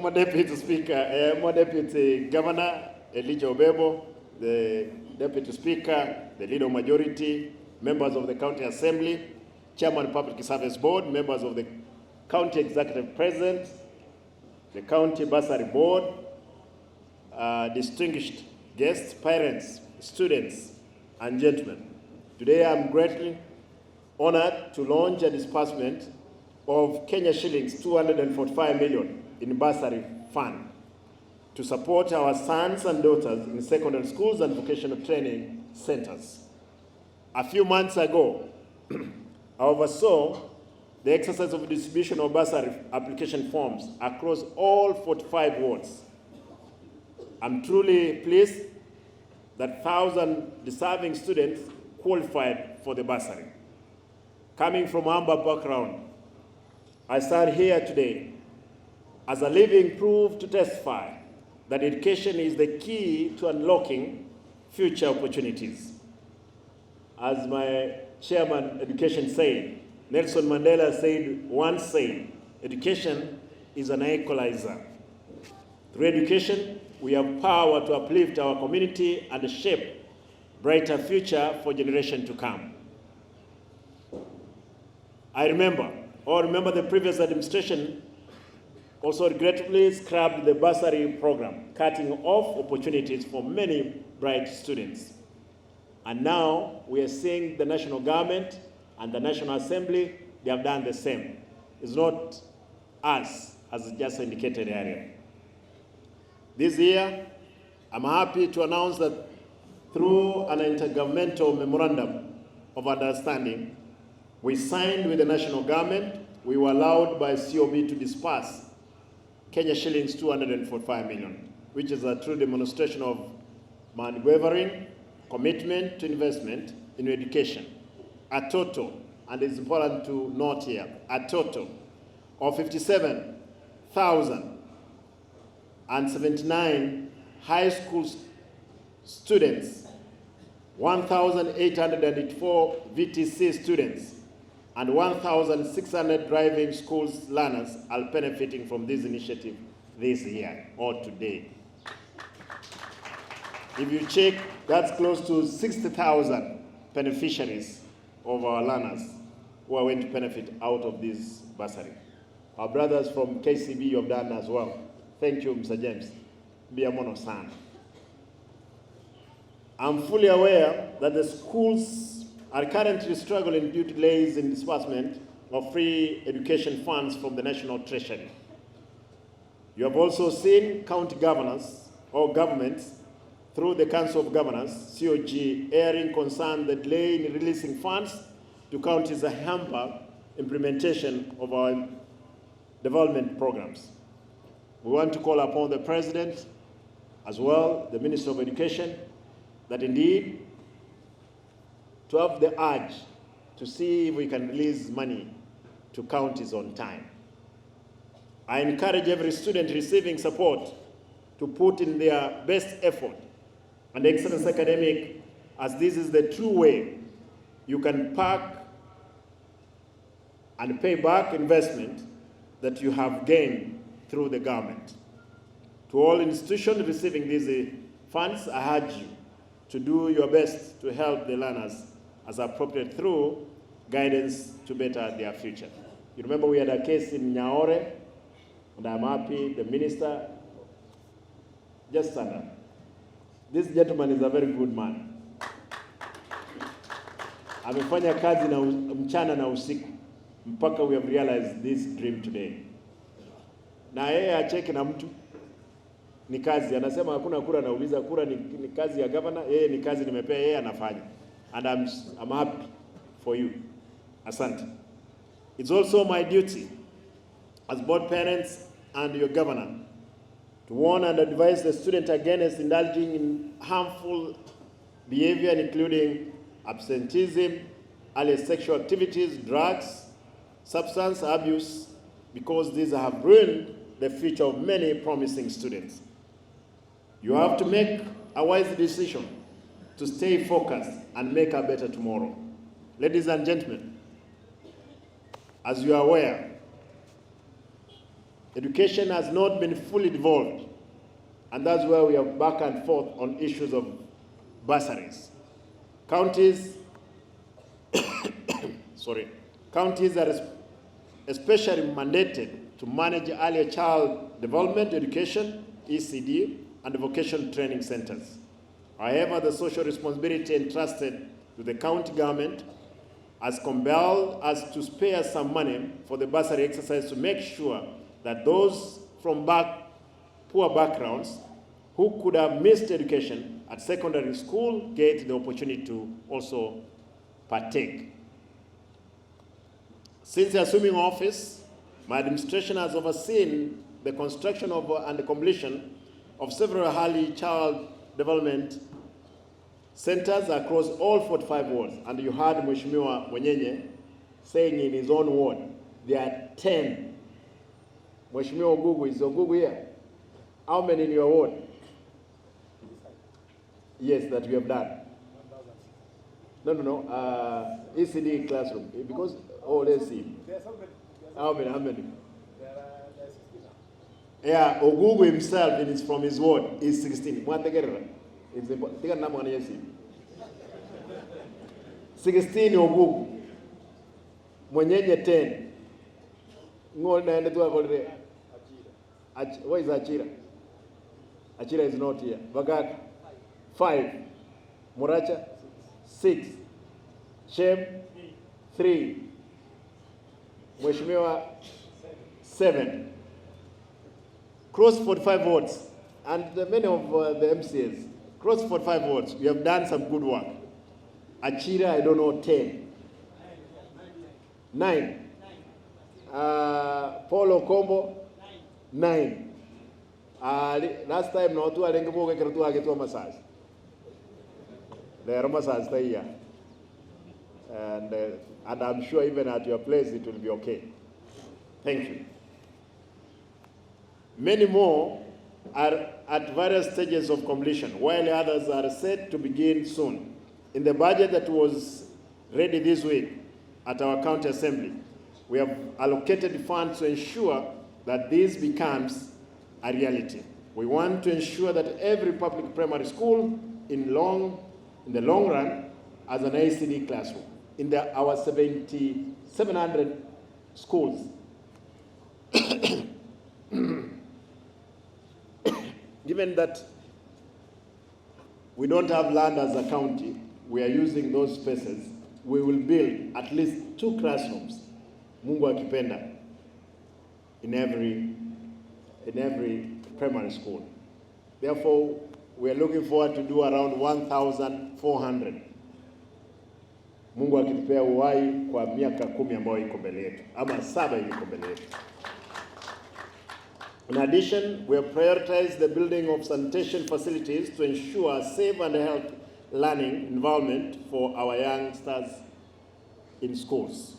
my Deputy Speaker, my Deputy Governor, Elijah Obebo, the Deputy Speaker, the Leader of Majority, members of the County Assembly, Chairman Public Service Board, members of the County Executive President, the County Bursary Board, distinguished guests, parents, students, and gentlemen. Today I'm greatly honored to launch a disbursement of Kenya shillings 245 million in bursary fund to support our sons and daughters in secondary schools and vocational training centers. A few months ago, I oversaw the exercise of distribution of bursary application forms across all 45 wards. I'm truly pleased that 1,000 deserving students qualified for the bursary. Coming from humble background, I stand here today as a living proof to testify that education is the key to unlocking future opportunities. As my chairman education said, Nelson Mandela once said, education is an equalizer. Through education, we have power to uplift our community and shape brighter future for generations to come. I remember the previous administration also regrettably scrapped the bursary program, cutting off opportunities for many bright students. And now we are seeing the national government and the National Assembly, they have done the same. It's not us, as just indicated earlier. This year, I'm happy to announce that through an intergovernmental memorandum of understanding, we signed with the national government, we were allowed by COB to disperse Kenya shillings 245 million, which is a true demonstration of unwavering commitment to investment in education. A total, and it's important to note here, a total of 57,079 high school students, 1,884 VTC students, and 1,600 driving schools learners are benefiting from this initiative this year or today. If you check, that's close to 60,000 beneficiaries of our learners who are going to benefit out of this bursary. Our brothers from KCB, you have done as well. Thank you, Mr. James. Biamono-san. I'm fully aware that the schools are currently struggling due to delays in disbursement of free education funds from the National Treasury. You have also seen county governors or governments through the Council of Governors, COG, airing concern the delay in releasing funds to counties that hamper implementation of our development programs. We want to call upon the President, as well, the Minister of Education, that indeed to have the urge to see if we can release money to counties on time. I encourage every student receiving support to put in their best effort and excellence academic, as this is the true way you can park and pay back investment that you have gained through the government. To all institutions receiving these funds, I urge you to do your best to help the learners as appropriate through guidance to better their future. You remember we had a case in Nyaore, and I'm happy the minister, just stand up. This gentleman is a very good man. Amefanya kazi na mchana na usiku mpaka we have realized this dream today. Na yeye acheke na mtu ni kazi, anasema hakuna kura, nauliza kura ni kazi ya governor, yeye ni kazi nimepea, yeye anafanya. And I'm happy for you. Asante. It's also my duty as board parents and your governor to warn and advise the student against indulging in harmful behavior, including absenteeism, early sexual activities, drugs, substance abuse, because these have ruined the future of many promising students. You have to make a wise decision to stay focused and make a better tomorrow. Ladies and gentlemen, as you are aware, education has not been fully devolved, and that's where we are back and forth on issues of bursaries. Counties Counties are especially mandated to manage early child development education, ECD, and vocational training centers. However, the social responsibility entrusted to the county government has compelled us to spare some money for the bursary exercise to make sure that those from poor backgrounds who could have missed education at secondary school get the opportunity to also partake. Since assuming office, my administration has overseen the construction of and the completion of several early child development centers across all 45 wards. And you heard Mheshimiwa Mwenyenye saying in his own ward, there are 10. Mheshimiwa Ogugu, is Ogugu here? How many in your ward? Yes, that we have done. No. ECD classroom. Because, let's see. How many? Yeah, Ogugu himself, from his ward, is 16. 16 Ogugu. Mwenyenye 10. What is Achira? Achira is not here. Bagak 5. Muracha 6. Shem 3. Mheshimiwa 7. Cross 45 votes, and many of the MCAs, cross 45 votes, we have done some good work. Achira, I don't know, 10. 9. Paul Okombo, 9. Last time, no, tu alengepo ke kertu age tu massage. The massage stay here, and I'm sure even at your place it will be okay. Thank you. Many more are at various stages of completion, while others are set to begin soon. In the budget that was ready this week at our county assembly, we have allocated funds to ensure that this becomes a reality. We want to ensure that every public primary school in the long run has an ACD classroom. In our 700 schools, given that we don't have land as a county, we are using those spaces, we will build at least 2 classrooms, Mungu akipenda, in every primary school. Therefore, we are looking forward to do around 1,400. Mungu akitupea uhai kwa miaka 10 ambayo iko mbele yetu, ama 7 iko mbele yetu. In addition, we have prioritized the building of sanitation facilities to ensure a safe and healthy learning environment for our youngsters in schools.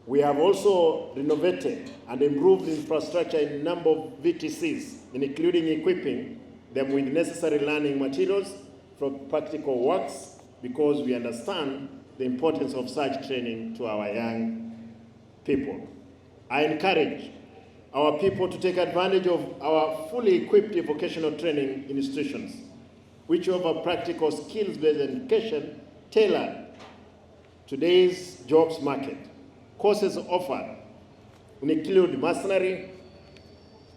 We have also renovated and improved infrastructure in a number of VTCs, including equipping them with necessary learning materials for practical works, because we understand the importance of such training to our young people. I encourage our people to take advantage of our fully equipped vocational training institutions, which offer practical skills-based education tailored to today's jobs market. Courses offered include masonry,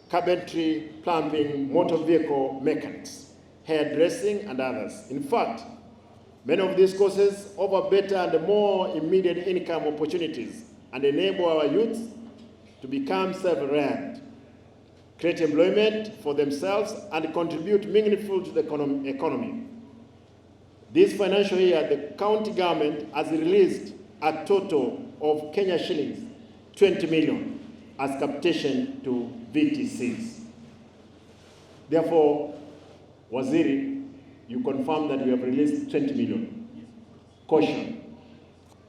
carpentry, plumbing, motor vehicle mechanics, hairdressing, and others. In fact, many of these courses offer better and more immediate income opportunities and enable our youth to become self-reliant, create employment for themselves, and contribute meaningfully to the economy. This financial year, the county government has released a total of Kenya shillings 20 million as capitation to VTCs. Therefore, Waziri, you confirm that we have released 20 million. Caution,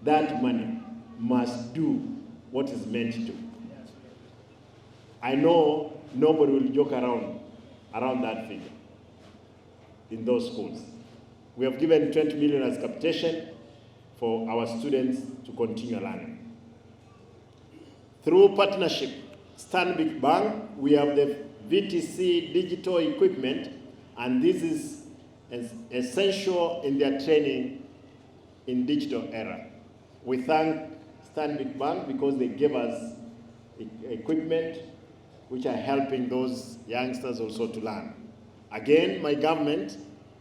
that money must do what is meant to. I know nobody will joke around that figure in those schools. We have given 20 million as capitation for our students to continue learning. Through partnership Stanbic Bank, we have the VTC digital equipment, and this is essential in their training in digital era. We thank Stanbic Bank because they gave us equipment which are helping those youngsters also to learn. Again, my government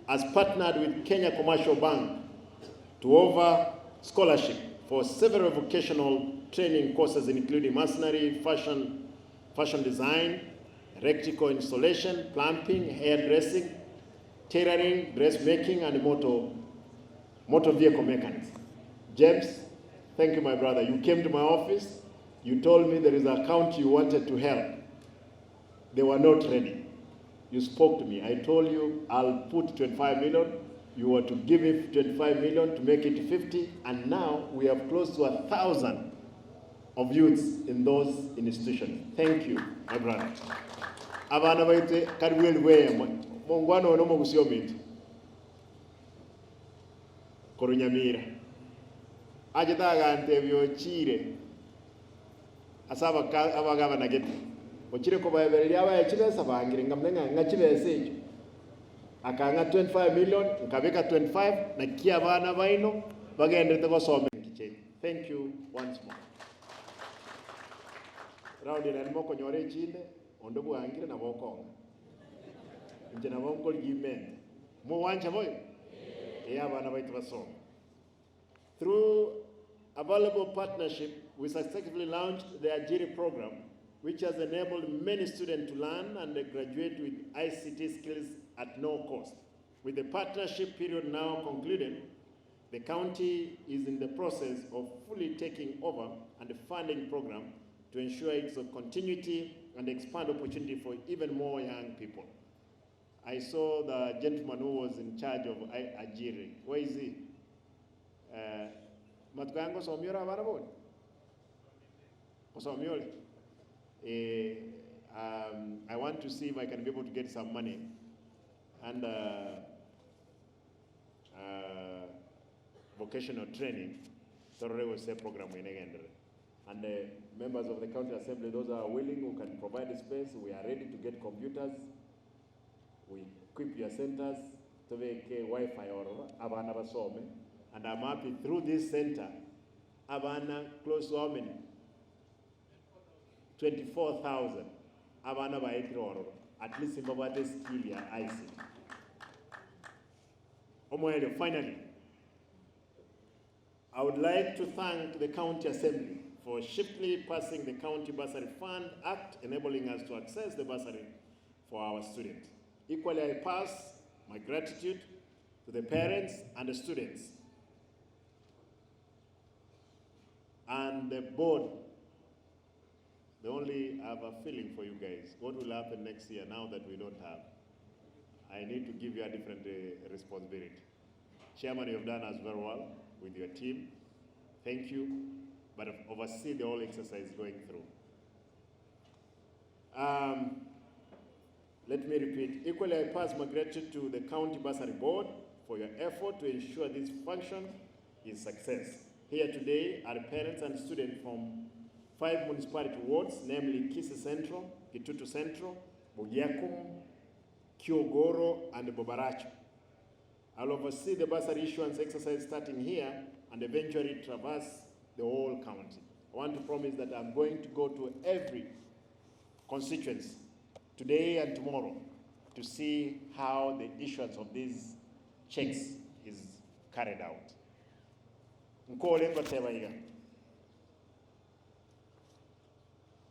has partnered with Kenya Commercial Bank to offer scholarship for several vocational training courses, including masonry, fashion design, electrical installation, plumbing, hairdressing, tailoring, dressmaking, and motor vehicle mechanics. James, thank you, my brother. You came to my office. You told me there is an account you wanted to help. They were not ready. You spoke to me. I told you I'll put 25 million. You were to give me 25 million to make it 50, and now we have close to 1,000 of youths in those institutions. Thank you, my brother. Abana baite kadwel we mongwano no mogusio mit. Korunyamira. Ajitaga antebyo chire. Asaba abagaba na gete. Ochire ko bayebere yaba yachibesa bangire ngamnenga ngachibese ejo. Akanga 25 million, nkabeka 25 na kia bana baino bagendete gosoma kiche. Thank you once more. Raundi na moko nyore chinde ondo bwangire na bokonga. Nje na bonko limen. Mo wanja boy. Bana baitu basoma. Through available partnership, we successfully launched the Ajiri program, which has enabled many students to learn and graduate with ICT skills at no cost. With the partnership period now concluded, the county is in the process of fully taking over and funding the program to ensure its continuity and expand opportunity for even more young people. I saw the gentleman who was in charge of Ajiri. Where is he? Matkango Somiora Barabon? Somioli. I want to see if I can be able to get some money and vocational training. Sorry, we say program in again. And the members of the county assembly, those who are willing, who can provide the space, we are ready to get computers. We equip your centers to make Wi-Fi or Abana Basome. And I'm happy through this center, Abana close to how many? 24,000. Abana by at least in Babate skill ya IC. Finally, I would like to thank the County Assembly for swiftly passing the County Bursary Fund Act, enabling us to access the bursary for our students. Equally, I pass my gratitude to the parents and the students and the board. They only have a feeling for you guys. What will happen next year now that we don't have? I need to give you a different responsibility. Chairman, you have done us very well with your team. Thank you. But oversee the whole exercise going through. Let me repeat. Equally, I pass my gratitude to the County Bursary Board for your effort to ensure this function is success. Here today are parents and students from 5 municipality wards, namely Kisi Central, Kitutu Central, Bugiakum, Kiogoro, and Bobaracho. I'll oversee the bursary issuance exercise starting here and eventually traverse the whole county. I want to promise that I'm going to go to every constituency today and tomorrow to see how the issuance of these checks is carried out.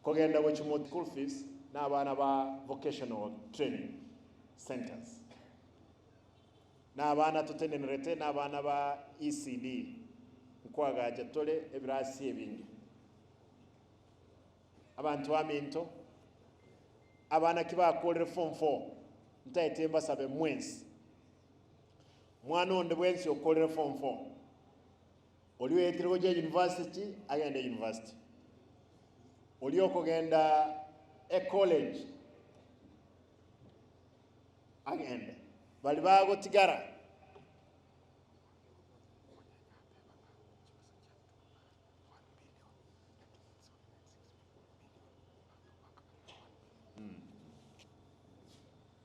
Kogenda wachimo school fees na abana ba vocational training centers. Na abana tutenerete na abana ba ECD. Nkwaga jatole ebirasi ebingi. Abantu aminto abana kiba akolere form 4 ntaite mbasabe mwensi. Mwana onde bwensi okolere form 4. Oliwe yetirigo je university agenda university. Olioko genda a college agenda bali bago tigara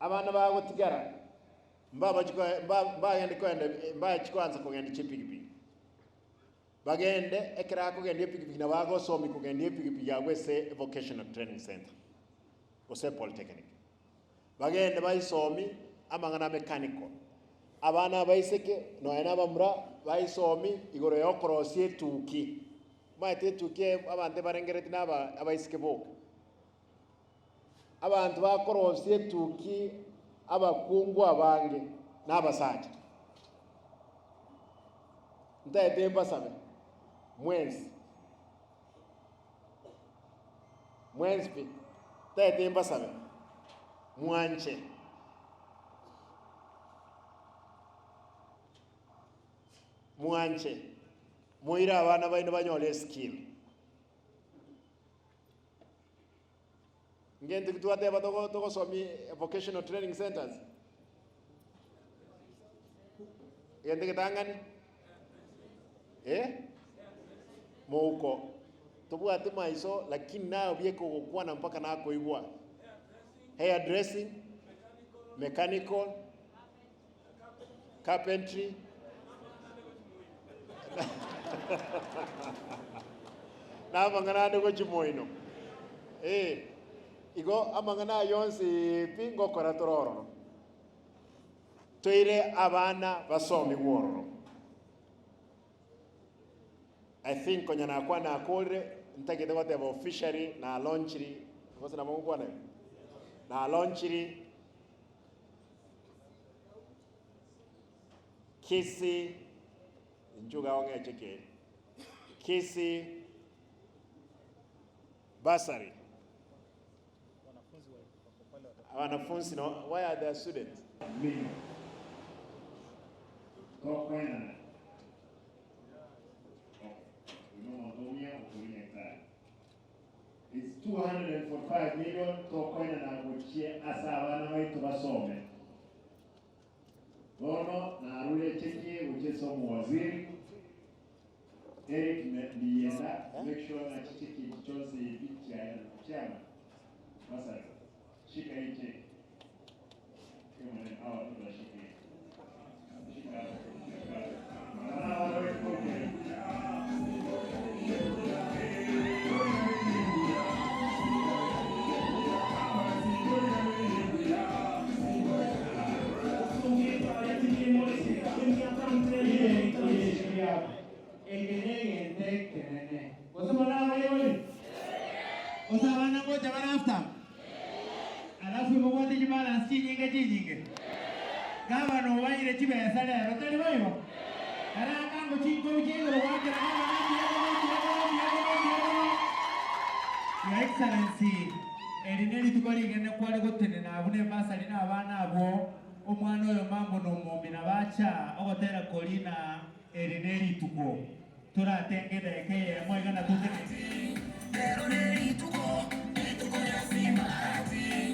abana bagotigara mba chikwanza kugenda chipikipiki bagende ekera kugenda epikipiki na bagosomi kugenda epikipiki yagwe se vocational training center ose polytechnic bagende baisomi amangana mechanical abana baiseke noena bamura baisomi igoro yokorosie tuki maite tuki abande barengereti naba abaisike boka abantu bakorosie tuki abakungu abange n'abasaja ntaetemba sabe mwenzi pi ntaetemba sabe mwanche muira abana baino banyole skill ngende kutwate batoko somi vocational training centers yende ketangani mouko tobwate maiso lakini nayo bieko gukwana mpaka nako ibwa hair dressing, mechanical, carpentry na mangana ndo chimoino igo amangana yonsi pingo kora tororo toire abana basomi wororo. I think konya na kwa na akore ntakete wate ba officially na launchiri kosa na mungu kwana na launchiri kisi njuga wange cheke kisi bursary wanafunzi no why are the students it's 245 million tokoina na gochie asabana wetu basome bono na arule cheki ucheso muwaziri Eric Ndienda make sure na cheki chose bichi ya chama basa shika hii cheki kama ni hawa tunashika shika na wale Usabana ngoja banafuta. Alafu mwote jibala nyinge. Gavana waire chibesa lero tali bayo. Aranga ngo chingo bijengero wake Your Excellency, erineri tukoli gene kwale gotene na abune basali na abana abo omwana oyo mambo no mombi na bacha ogotera kolina erineri tuko. Turatengere ke mwega na tutene. Erineri tuko ya Simba Arati.